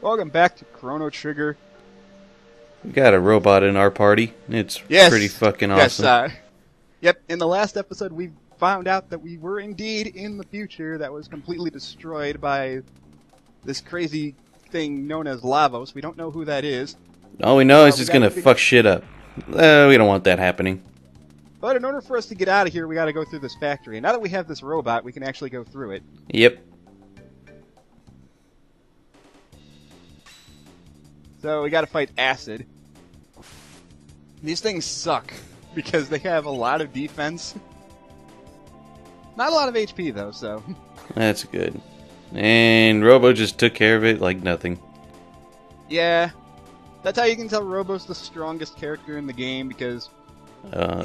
Welcome back to Chrono Trigger. We got a robot in our party. It's pretty fucking awesome. Yes, yep, in the last episode we found out that we were indeed in the future that was completely destroyed by this crazy thing known as Lavos. We don't know who that is. All we know is it's gonna fuck shit up. We don't want that happening. But in order for us to get out of here, we gotta go through this factory. And now that we have this robot, we can actually go through it. Yep. So we gotta fight Acid. These things suck, because they have a lot of defense. Not a lot of HP, though, so... That's good. And Robo just took care of it like nothing. Yeah. That's how you can tell Robo's the strongest character in the game, because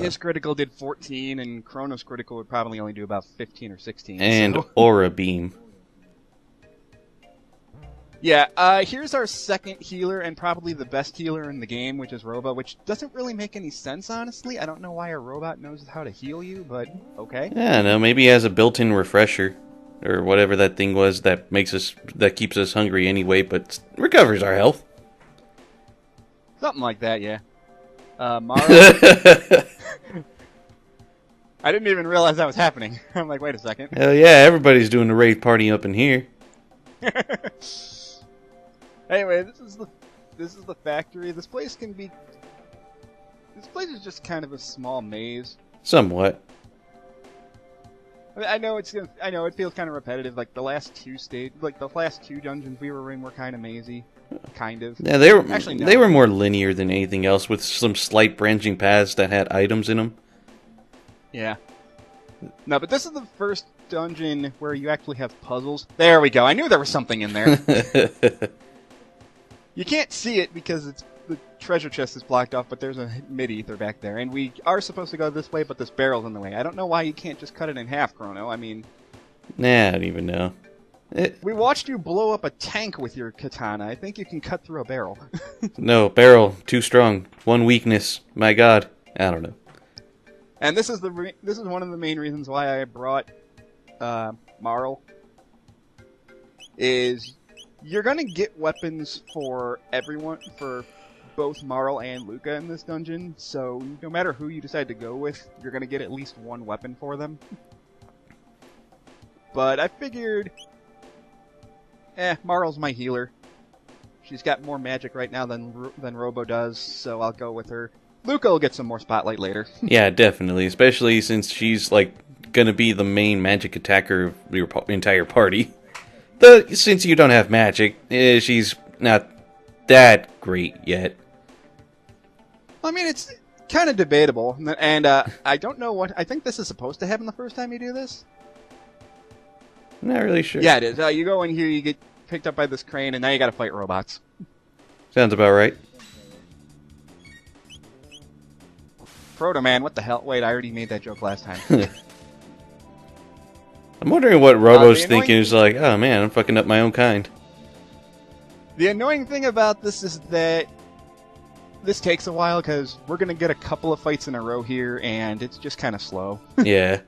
his critical did 14, and Chrono's critical would probably only do about 15 or 16. And so. Aura Beam. Yeah, here's our second healer, and probably the best healer in the game, which is Robo, which doesn't really make any sense, honestly. I don't know why a robot knows how to heal you, but okay. Yeah, no, maybe he has a built-in refresher, or whatever that thing was that keeps us hungry anyway, but recovers our health. Something like that, yeah. Mara... I didn't even realize that was happening. I'm like, wait a second. Hell yeah, everybody's doing the raid party up in here. Anyway, this is the factory. This place is just kind of a small maze. Somewhat. I know it feels kind of repetitive. Like the last two dungeons we were in were kind of mazy, kind of. Yeah, they were actually no. They were more linear than anything else, with some slight branching paths that had items in them. Yeah. No, but this is the first dungeon where you actually have puzzles. There we go. I knew there was something in there. You can't see it because the treasure chest is blocked off, but there's a mid-ether back there. And we are supposed to go this way, but this barrel's in the way. I don't know why you can't just cut it in half, Chrono. I mean... Nah, I don't even know. We watched you blow up a tank with your katana. I think you can cut through a barrel. No, barrel, too strong. One weakness. My god. I don't know. And this is one of the main reasons why I brought Marl. Is... You're gonna get weapons for everyone, for both Marl and Luca in this dungeon, so no matter who you decide to go with, you're gonna get at least one weapon for them. But I figured, Marl's my healer. She's got more magic right now than Robo does, so I'll go with her. Luca will get some more spotlight later. Yeah, definitely, especially since she's, like, gonna be the main magic attacker of your entire party. Since you don't have magic, she's not that great yet. I mean, it's kind of debatable, and I don't know what... I think this is supposed to happen the first time you do this? I'm not really sure. Yeah, it is. You go in here, you get picked up by this crane, and now you gotta fight robots. Sounds about right. Proto Man, what the hell? Wait, I already made that joke last time. I'm wondering what Robo's thinking. Is like, oh man, I'm fucking up my own kind. The annoying thing about this is that this takes a while, because we're going to get a couple of fights in a row here, and it's just kind of slow. Yeah.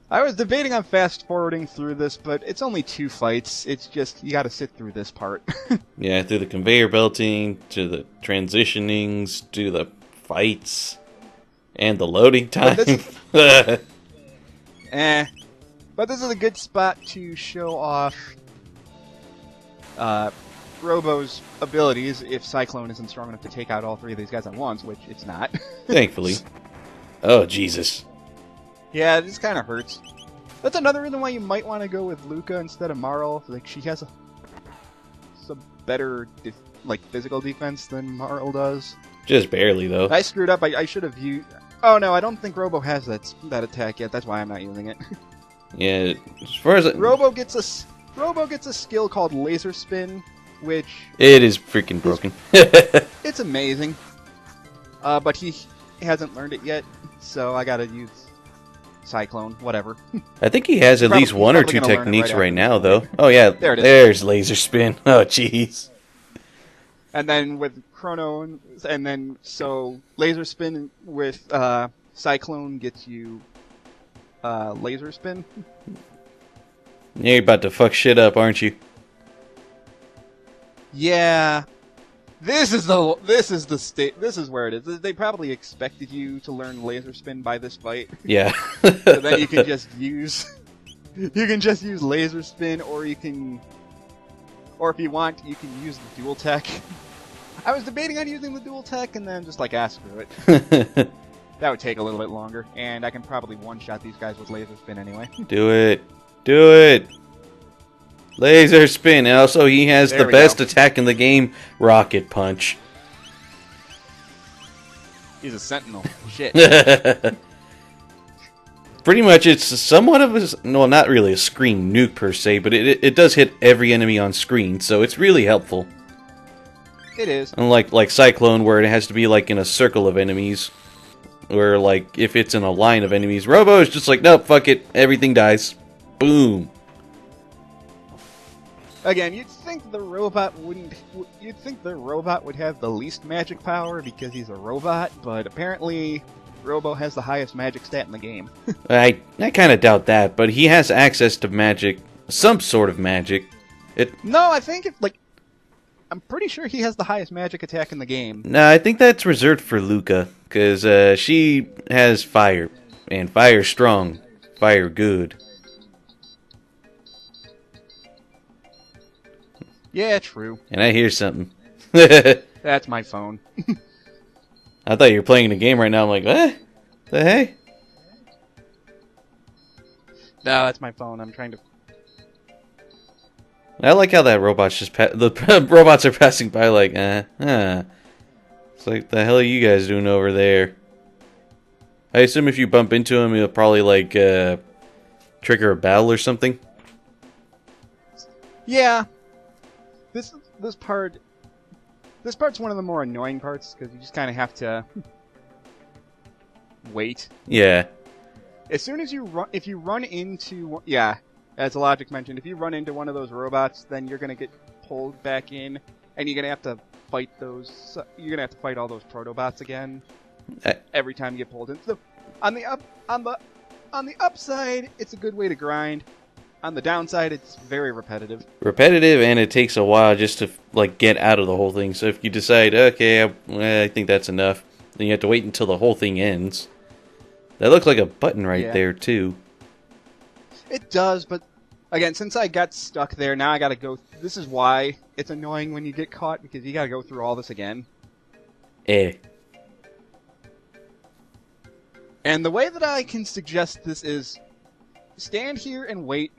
I was debating on fast-forwarding through this, but it's only 2 fights. It's just, you gotta sit through this part. Yeah, through the conveyor belting, to the transitionings, to the fights, and the loading time. But this is a good spot to show off Robo's abilities if Cyclone isn't strong enough to take out all 3 of these guys at once, which it's not. Thankfully. Oh, Jesus. Yeah, this kind of hurts. That's another reason why you might want to go with Luca instead of Marl. Like, she has some better, physical defense than Marl does. Just barely, though. I screwed up. I should have used... Oh, no, I don't think Robo has that attack yet. That's why I'm not using it. Yeah, as far as... Robo gets a skill called Laser Spin, which... It is freaking broken. It's amazing. But he hasn't learned it yet, so I gotta use... Cyclone, whatever. I think he has at least 1 or 2 techniques right now, though. Oh yeah, there it is. There's Laser Spin. Oh jeez. And then with Chrono, and then so Laser Spin with Cyclone gets you laser spin. You're about to fuck shit up, aren't you? Yeah. This is where it is. They probably expected you to learn laser spin by this fight. Yeah. So then you can just use laser spin, or if you want, you can use the dual tech. I was debating on using the dual tech and then just like ask for it. That would take a little bit longer, and I can probably one-shot these guys with laser spin anyway. Do it. Do it. Laser spin. And also, he has the best attack in the game, Rocket Punch. He's a sentinel. Shit. Pretty much, it's somewhat of a... No, not really a screen nuke per se, but it does hit every enemy on screen, so it's really helpful. It is. Unlike like Cyclone, where it has to be like in a circle of enemies. Where, like, if it's in a line of enemies, Robo is just like, nope, fuck it, everything dies. Boom. Again, you'd think the robot would have the least magic power because he's a robot, but apparently Robo has the highest magic stat in the game. I kind of doubt that, but he has access to magic, some sort of magic. No, I think I'm pretty sure he has the highest magic attack in the game. No, I think that's reserved for Luca, because she has fire, and fire strong, fire good. Yeah, true. And I hear something. That's my phone. I thought you were playing a game right now. I'm like, what? The hey? No, that's my phone. I'm trying to... I like how that robot's just the robots are passing by like, It's like, the hell are you guys doing over there? I assume if you bump into him, he'll probably like trigger a battle or something. Yeah. This part's one of the more annoying parts because you just kind of have to wait. Yeah. As soon as if you run into as Logic mentioned, if you run into one of those robots, then you're gonna get pulled back in, and you're gonna have to fight those. You're gonna have to fight all those Protobots again every time you get pulled in. So on the upside, it's a good way to grind. On the downside, it's very repetitive. Repetitive, and it takes a while just to like get out of the whole thing. So if you decide, okay, I think that's enough, then you have to wait until the whole thing ends. That looks like a button right there too. It does, but again, since I got stuck there, now I gotta go... This is why it's annoying when you get caught, because you gotta go through all this again. And the way that I can suggest this is... Stand here and wait,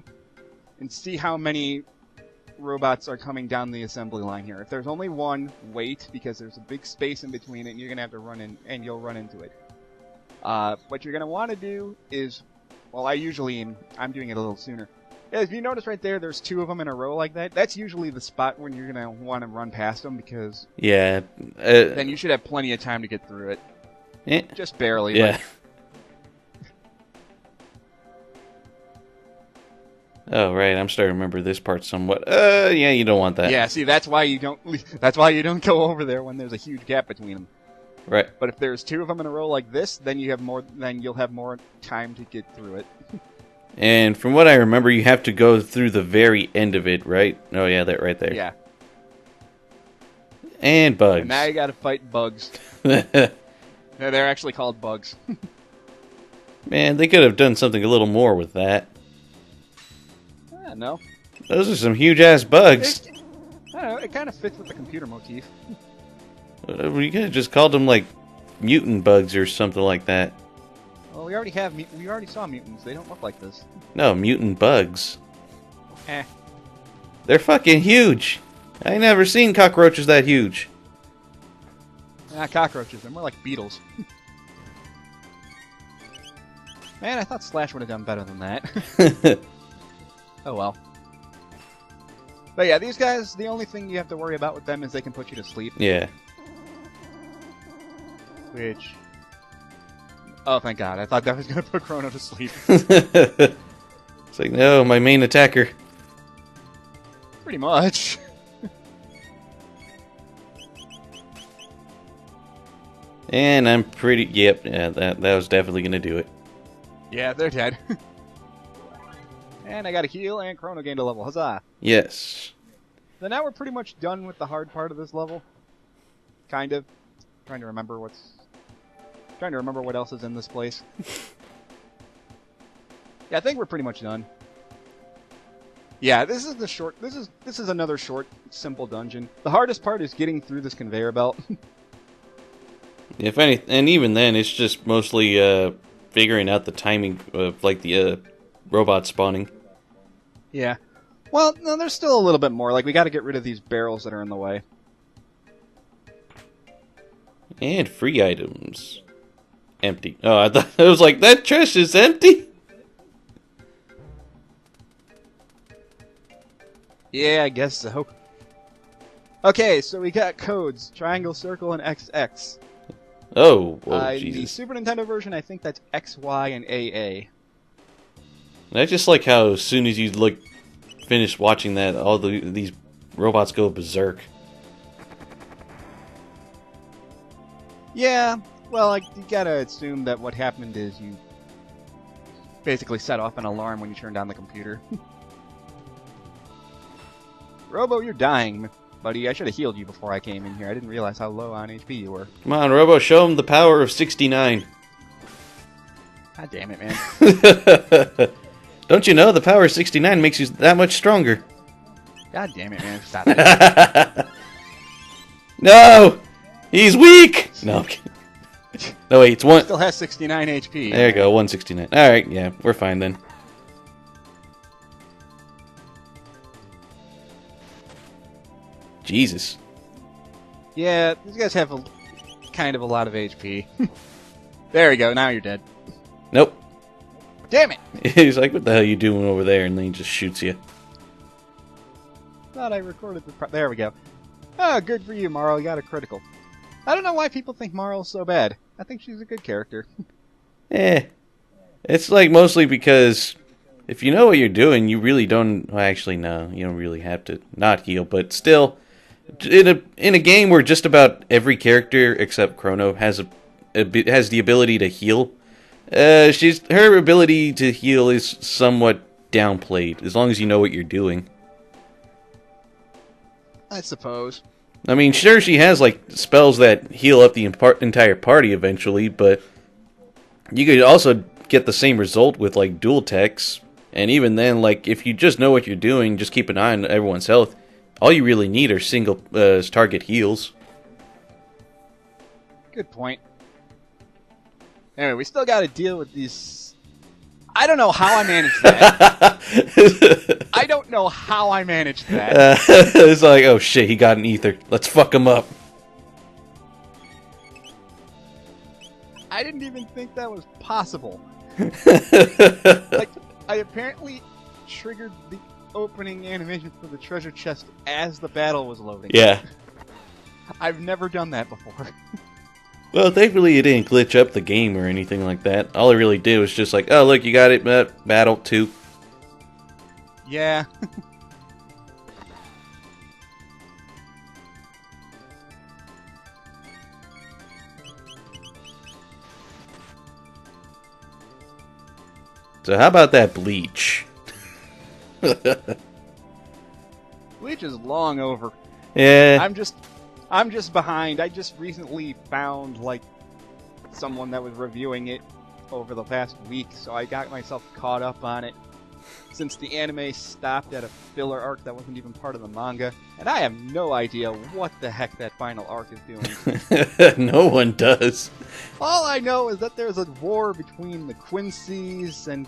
and see how many robots are coming down the assembly line here. If there's only one, wait, because there's a big space in between it, and you're gonna have to run in, and you'll run into it. What you're gonna want to do is... Well, I'm doing it a little sooner. Yeah, if you notice right there, there's two of them in a row like that. That's usually the spot when you're gonna want to run past them because then you should have plenty of time to get through it. Just barely. Yeah. Oh right, I'm starting to remember this part somewhat. Yeah, you don't want that. Yeah, see, that's why you don't. That's why you don't go over there when there's a huge gap between them. Right. But if there's two of them in a row like this, then you'll have more time to get through it. And from what I remember, you have to go through the very end of it, right? Oh yeah, that right there. Yeah. And bugs. And now you gotta fight bugs. They're actually called bugs. Man, they could have done something a little more with that. No. Those are some huge-ass bugs. I don't know, it kind of fits with the computer motif. You could have just called them, like, mutant bugs or something like that. Well, we already saw mutants. They don't look like this. No, mutant bugs. They're fucking huge. I ain't never seen cockroaches that huge. Cockroaches. They're more like beetles. Man, I thought Slash would have done better than that. Oh well. But yeah, these guys, the only thing you have to worry about with them is they can put you to sleep. Yeah. Which... Oh, thank God. I thought that was going to put Chrono to sleep. It's like, no, my main attacker. Pretty much. And I'm pretty... Yep, yeah, that was definitely going to do it. Yeah, they're dead. And I got a heal, and Chrono gained a level. Huzzah! Yes. So now we're pretty much done with the hard part of this level. Kind of. Trying to remember what else is in this place. Yeah, I think we're pretty much done. Yeah, this is the short. This is another short, simple dungeon. The hardest part is getting through this conveyor belt. If any, and even then, it's just mostly figuring out the timing of like the robot spawning. Yeah. Well, no, there's still a little bit more. Like, we got to get rid of these barrels that are in the way. And free items. Empty. Oh, I thought I was like, that chest is empty. Yeah, I guess so. Okay, so we got codes: triangle, circle, and XX. Oh, whoa, The Jesus. Super Nintendo version, I think that's XY and AA. I just like how as soon as you finish watching that, all these robots go berserk. Yeah, well, like, you gotta assume that what happened is you basically set off an alarm when you turned on the computer. Robo, you're dying, buddy. I should have healed you before I came in here. I didn't realize how low on HP you were. Come on, Robo, show him the power of 69. God damn it, man. Don't you know the power of 69 makes you that much stronger? God damn it, man. Stop it. No! He's weak! No, I'm kidding. No, wait, it's one. Still has 69 HP. There you go, 169. Alright, yeah, we're fine then. Jesus. Yeah, these guys have kind of a lot of HP. There we go, now you're dead. Nope. Damn it! He's like, what the hell are you doing over there? And then he just shoots you. Thought I recorded the... There we go. Oh, good for you, Marl. You got a critical. I don't know why people think Marl's so bad. I think she's a good character. It's like mostly because if you know what you're doing, you really don't... Well, actually, no. You don't really have to not heal. But still, in a game where just about every character except Chrono has the ability to heal, her ability to heal is somewhat downplayed, as long as you know what you're doing. I suppose. I mean, sure, she has, like, spells that heal up the entire party eventually, but you could also get the same result with, like, dual techs, and even then, like, if you just know what you're doing, just keep an eye on everyone's health, all you really need are single target heals. Good point. Anyway, we still got to deal with these... I don't know how I managed that. I don't know how I managed that. It's like, oh shit, he got an ether. Let's fuck him up. I didn't even think that was possible. Like, I apparently triggered the opening animation for the treasure chest as the battle was loading. Yeah. I've never done that before. Well, thankfully it didn't glitch up the game or anything like that. All it really did was just like, oh look, you got it, battle 2. Yeah. So how about that bleach? Bleach is long over. Yeah. I'm just behind. I just recently found, like, someone that was reviewing it over the past week, so I got myself caught up on it. Since the anime stopped at a filler arc that wasn't even part of the manga, and I have no idea what the heck that final arc is doing. No one does. All I know is that there's a war between the Quincy's and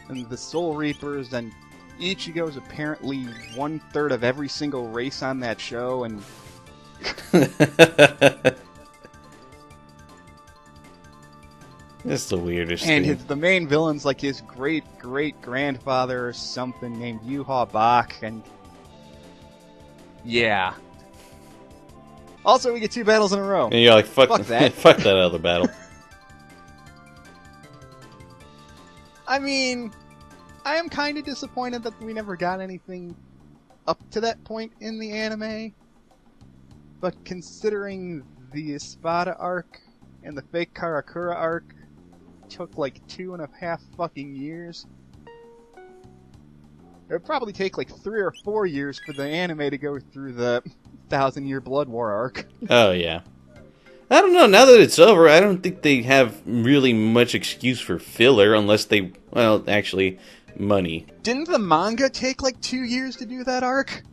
the Soul Reapers, and Ichigo's apparently 1/3 of every single race on that show, and That's the weirdest and thing. the main villain's like his great-great-grandfather or something named Yuha Bach, and yeah. Also, we get 2 battles in a row. And you're like, fuck that. Fuck that other battle. I mean, I am kind of disappointed that we never got anything up to that point in the anime. But considering the Espada arc and the fake Karakura arc, took like 2.5 fucking years. It would probably take like 3 or 4 years for the anime to go through the 1,000-year Blood War arc. Oh, yeah. I don't know, now that it's over, I don't think they have really much excuse for filler unless they, well, actually, money. Didn't the manga take like 2 years to do that arc?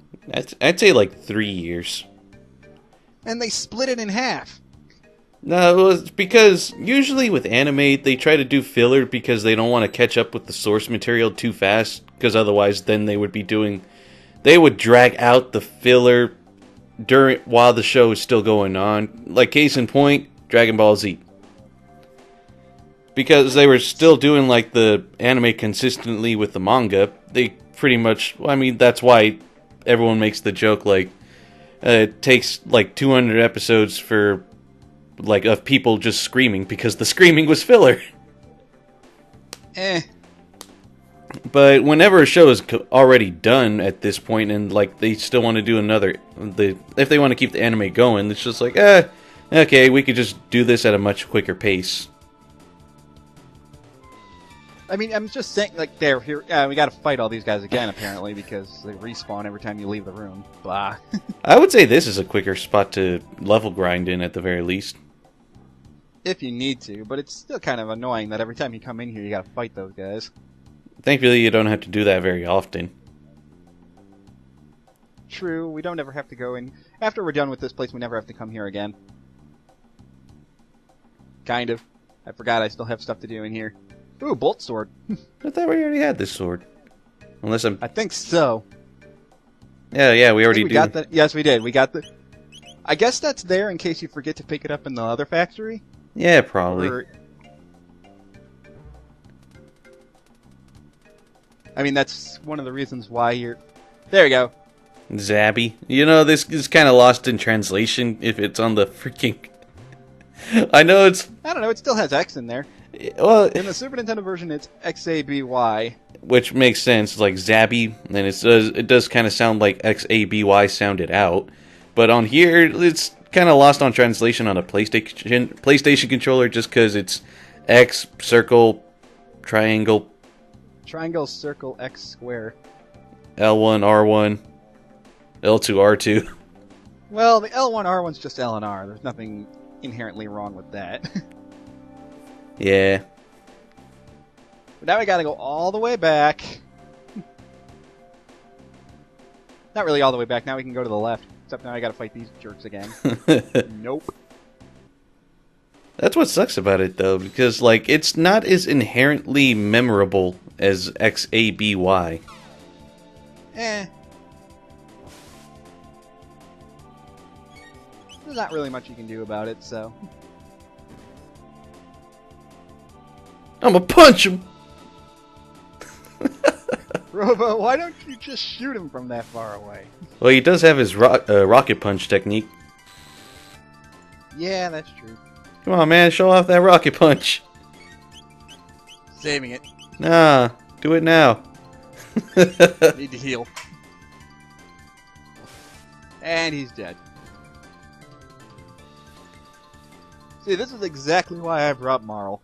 I'd say like 3 years. And they split it in half. No, it's because usually with anime, they try to do filler because they don't want to catch up with the source material too fast, because otherwise then they would drag out the filler while the show is still going on. Like, case in point, Dragon Ball Z. Because they were still doing, like, the anime consistently with the manga, they pretty much, I mean, that's why everyone makes the joke, like, it takes, like, 200 episodes for, like, of people just screaming, because the screaming was filler. But whenever a show is already done at this point, and like they still want to do another, if they want to keep the anime going, it's just like, okay, we could just do this at a much quicker pace. I mean, I'm just saying, like, we gotta fight all these guys again, apparently, because they respawn every time you leave the room. Blah. I would say this is a quicker spot to level grind in, at the very least. If you need to, but it's still kind of annoying that every time you come in here, you gotta fight those guys. Thankfully, you don't have to do that very often. True, we don't ever have to go in. After we're done with this place, we never have to come here again. Kind of. I forgot I still have stuff to do in here. Ooh, bolt sword. I thought we already had this sword. Unless I'm... I think so. Yeah, we already got that. Yes, we did. We got the... I guess that's there in case you forget to pick it up in the other factory. Yeah, probably. I mean, that's one of the reasons why you're... There we go. Zabby. You know, this is kind of lost in translation if it's on the freaking... I know it's... I don't know, it still has X in there. Well, in the Super Nintendo version, it's XABY. Which makes sense, like Zabby, and it does kind of sound like XABY sounded out. But on here, it's kind of lost on translation on a PlayStation controller just because it's X, circle, triangle... Triangle, circle, X, square. L1, R1, L2, R2. Well, the L1, R1's just L and R. There's nothing inherently wrong with that. Yeah. But now we gotta go all the way back. Not really all the way back. Now we can go to the left. Except now I gotta fight these jerks again. Nope. That's what sucks about it, though, because, like, it's not as inherently memorable as XABY. There's not really much you can do about it, so... I'm gonna punch him! Robo, why don't you just shoot him from that far away? Well, he does have his rocket punch technique. Yeah, that's true. Come on, man, show off that rocket punch. Saving it. Nah, do it now. Need to heal. And he's dead. See, this is exactly why I brought Marl.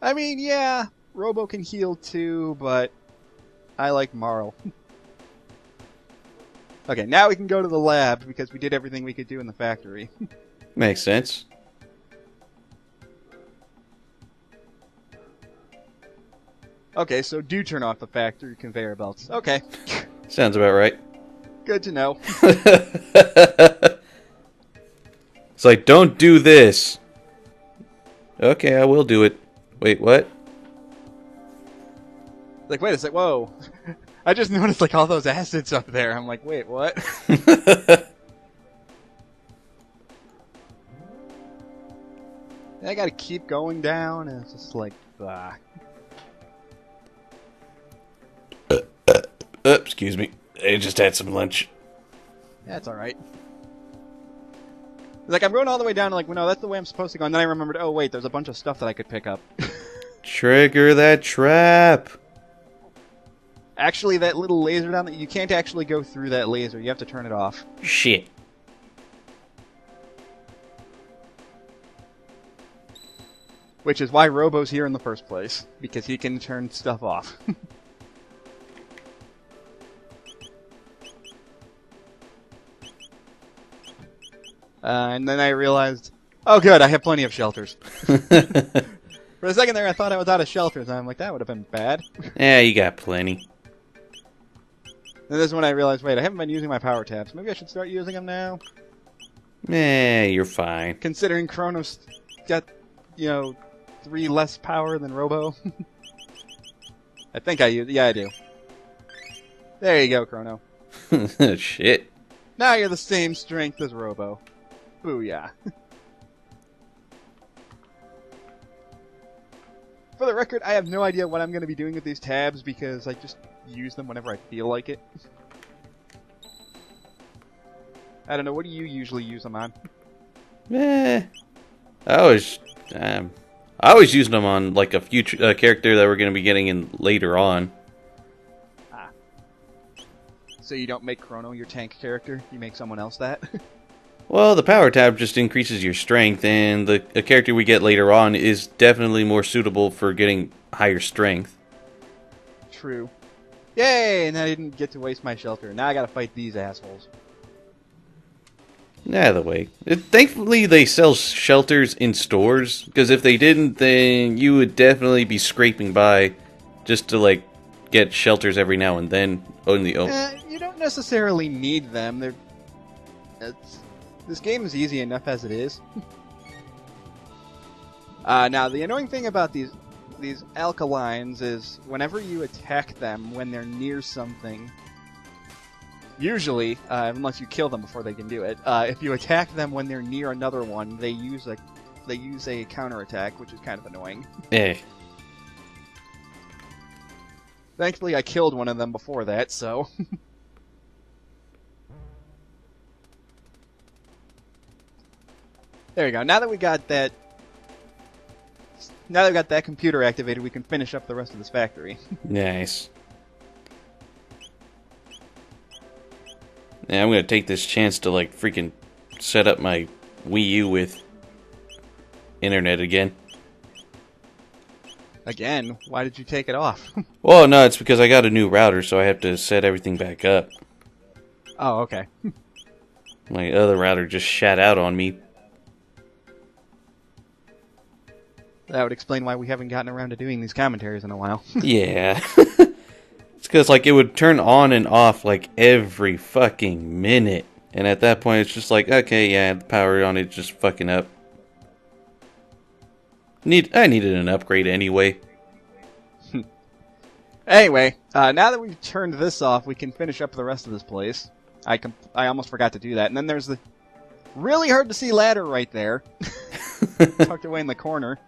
I mean, yeah, Robo can heal too, but I like Marl. Okay, now we can go to the lab because we did everything we could do in the factory. Makes sense. Okay, so do turn off the factory conveyor belts. Okay. Sounds about right. Good to know. It's like, don't do this. Okay, I will do it. Wait, what? Like, wait a sec, whoa. I just noticed, like, all those acids up there. I'm like, wait, what? I gotta keep going down, and it's just like, ah. Excuse me. I just had some lunch. That's alright. Like, I'm going all the way down, like, well, no, that's the way I'm supposed to go, and then I remembered, oh, wait, there's a bunch of stuff that I could pick up. Trigger that trap! Actually, that little laser down there, you can't actually go through that laser. You have to turn it off. Shit. Which is why Robo's here in the first place, because he can turn stuff off. And then I realized, oh good, I have plenty of shelters. For a second there, I thought I was out of shelters, and I'm like, that would have been bad. Yeah, you got plenty. Then this is when I realized, wait, I haven't been using my power tabs. Maybe I should start using them now? You're fine. Considering Chrono's got, 3 less power than Robo. I think I use, yeah I do. There you go, Chrono. Shit. Now you're the same strength as Robo. Booyah. For the record, I have no idea what I'm going to be doing with these tabs because I just use them whenever I feel like it. I don't know, what do you usually use them on? I always use them on like a future character that we're going to be getting in later on. Ah. So you don't make Chrono your tank character? You make someone else that? Well, the power tab just increases your strength, and the character we get later on is definitely more suitable for getting higher strength. True. Yay! And I didn't get to waste my shelter. Now I gotta fight these assholes. Either way. Thankfully, they sell shelters in stores, because if they didn't, then you would definitely be scraping by just to, like, get shelters every now and then on the open. You don't necessarily need them. This game is easy enough as it is. Now, the annoying thing about these alkalines is whenever you attack them when they're near something, usually, unless you kill them before they can do it, if you attack them when they're near another one, they use a counterattack, which is kind of annoying. Thankfully, I killed one of them before that, so... There you go. Now that we got that computer activated, we can finish up the rest of this factory. Nice. Yeah, I'm gonna take this chance to like freaking set up my Wii U with internet again. Again? Why did you take it off? Well, no, it's because I got a new router, so I have to set everything back up. Oh, okay. My other router just shat out on me. That would explain why we haven't gotten around to doing these commentaries in a while. Yeah. It's because, like, it would turn on and off, like, every fucking minute. And at that point, it's just like, okay, yeah, the power on it just fucking up. I needed an upgrade anyway. Anyway, now that we've turned this off, we can finish up the rest of this place. I almost forgot to do that. And then there's the really hard to see ladder right there. Tucked away in the corner.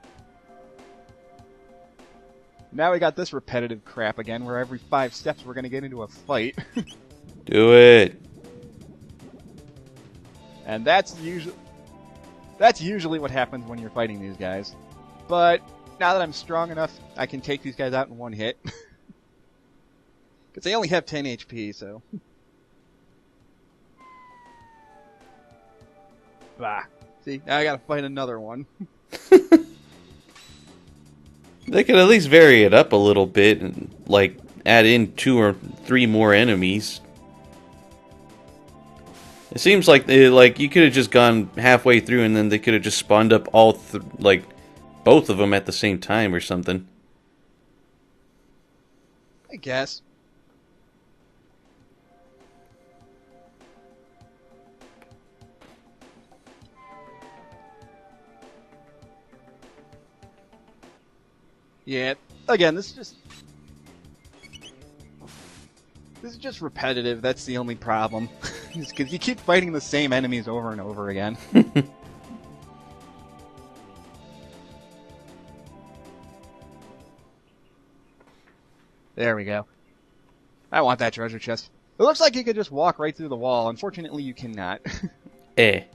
Now we got this repetitive crap again, where every 5 steps we're going to get into a fight. Do it. And that's usually what happens when you're fighting these guys. But now that I'm strong enough, I can take these guys out in one hit. Because they only have 10 HP, so... Bah. See, now I gotta fight another one. They could at least vary it up a little bit and, like, add in 2 or 3 more enemies. It seems like you could have just gone halfway through and then they could have just spawned up both of them at the same time or something. I guess. Yeah, again, this is just repetitive, that's the only problem. Because you keep fighting the same enemies over and over again. There we go. I want that treasure chest. It looks like you could just walk right through the wall. Unfortunately, you cannot. See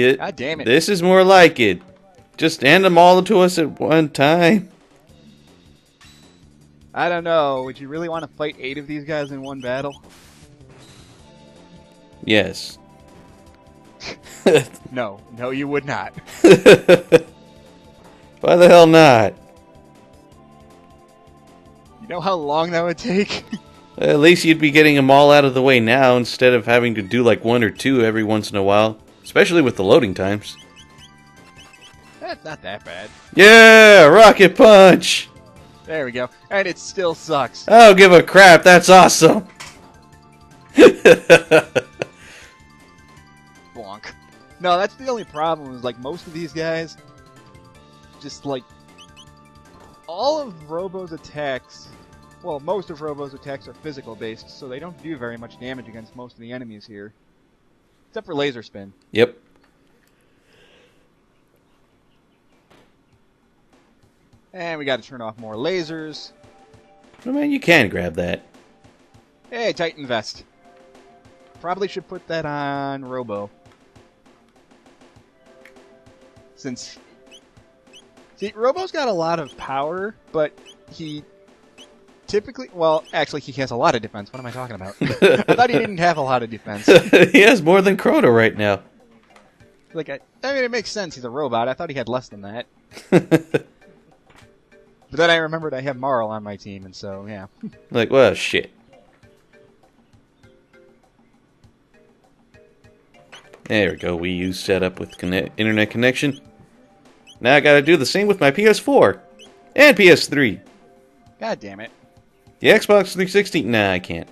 it? God damn it. This is more like it. Just hand them all to us at one time. I don't know. Would you really want to fight 8 of these guys in one battle? Yes. No, you would not. Why the hell not? You know how long that would take? At least you'd be getting them all out of the way now instead of having to do like 1 or 2 every once in a while. Especially with the loading times. That's not that bad. Yeah! Rocket Punch! There we go. And it still sucks. I don't give a crap, that's awesome! Bonk. No, that's the only problem, is like most of these guys, just like, all of Robo's attacks, well, most of Robo's attacks are physical based, so they don't do very much damage against most of the enemies here. Except for Laser Spin. Yep. And we gotta turn off more lasers. I mean, you can grab that. Hey, Titan Vest. Probably should put that on Robo. Since... See, Robo's got a lot of power, but he typically... Well, actually, he has a lot of defense. What am I talking about? I thought he didn't have a lot of defense. He has more than Chrono right now. Like, I mean, it makes sense. He's a robot. I thought he had less than that. But then I remembered I have Marl on my team, and so, yeah. Like, well, shit. There we go. Wii U set up with internet connection. Now I gotta do the same with my PS4 and PS3. God damn it. The Xbox 360? Nah, I can't.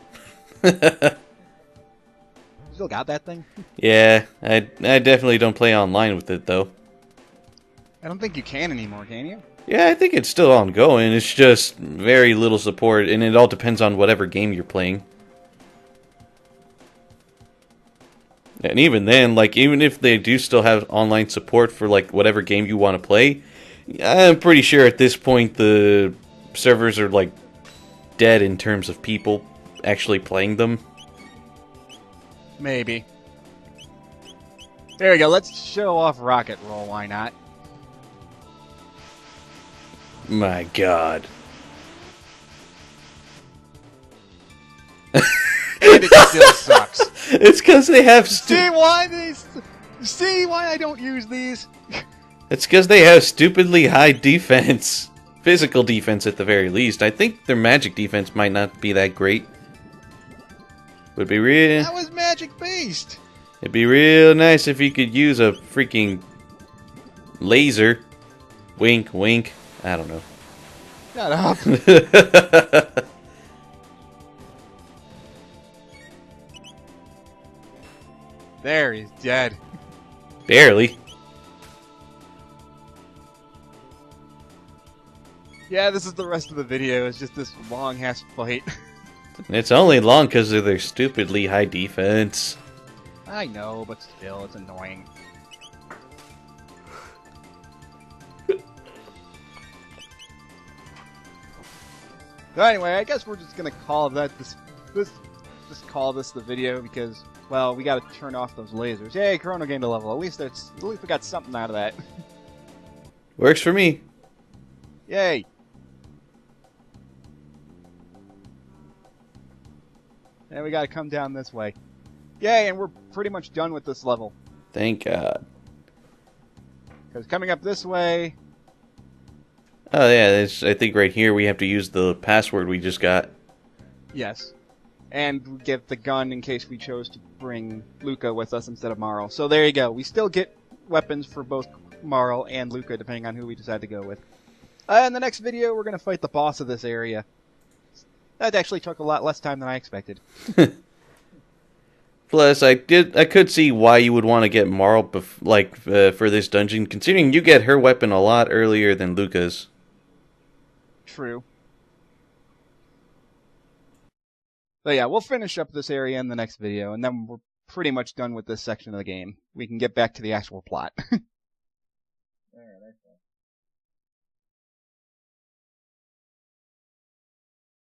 You still got that thing? Yeah, I definitely don't play online with it, though. I don't think you can anymore, can you? Yeah, I think it's still ongoing. It's just very little support, and it all depends on whatever game you're playing. And even then, like, even if they do still have online support for, like, whatever game you want to play, I'm pretty sure at this point the servers are, like, dead in terms of people actually playing them. Maybe. There we go. Let's show off Rocket Roll. Why not? My god. And it still sucks. It's because they have See why I don't use these? It's because they have stupidly high defense. Physical defense at the very least. I think their magic defense might not be that great. Would be real. That was magic based. It'd be real nice if you could use a freaking laser. Wink, wink. I don't know. Shut up. There, he's dead. Barely. Yeah, this is the rest of the video. It's just this long-ass fight. It's only long because of their stupidly high defense. I know, but still, it's annoying. So anyway, I guess we're just gonna call that just call this the video because, well, we gotta turn off those lasers. Yay, Chrono gained a level. At least we got something out of that. Works for me. Yay. And we gotta come down this way. Yay, and we're pretty much done with this level. Thank God. Because coming up this way... Oh yeah, I think right here we have to use the password we just got. Yes. And we get the gun in case we chose to bring Luca with us instead of Marl. So there you go. We still get weapons for both Marl and Luca, depending on who we decide to go with. In the next video, we're going to fight the boss of this area. That actually took a lot less time than I expected. Plus, I could see why you would want to get Marl for this dungeon, considering you get her weapon a lot earlier than Luca's. True. But yeah, we'll finish up this area in the next video, and then we're pretty much done with this section of the game. We can get back to the actual plot.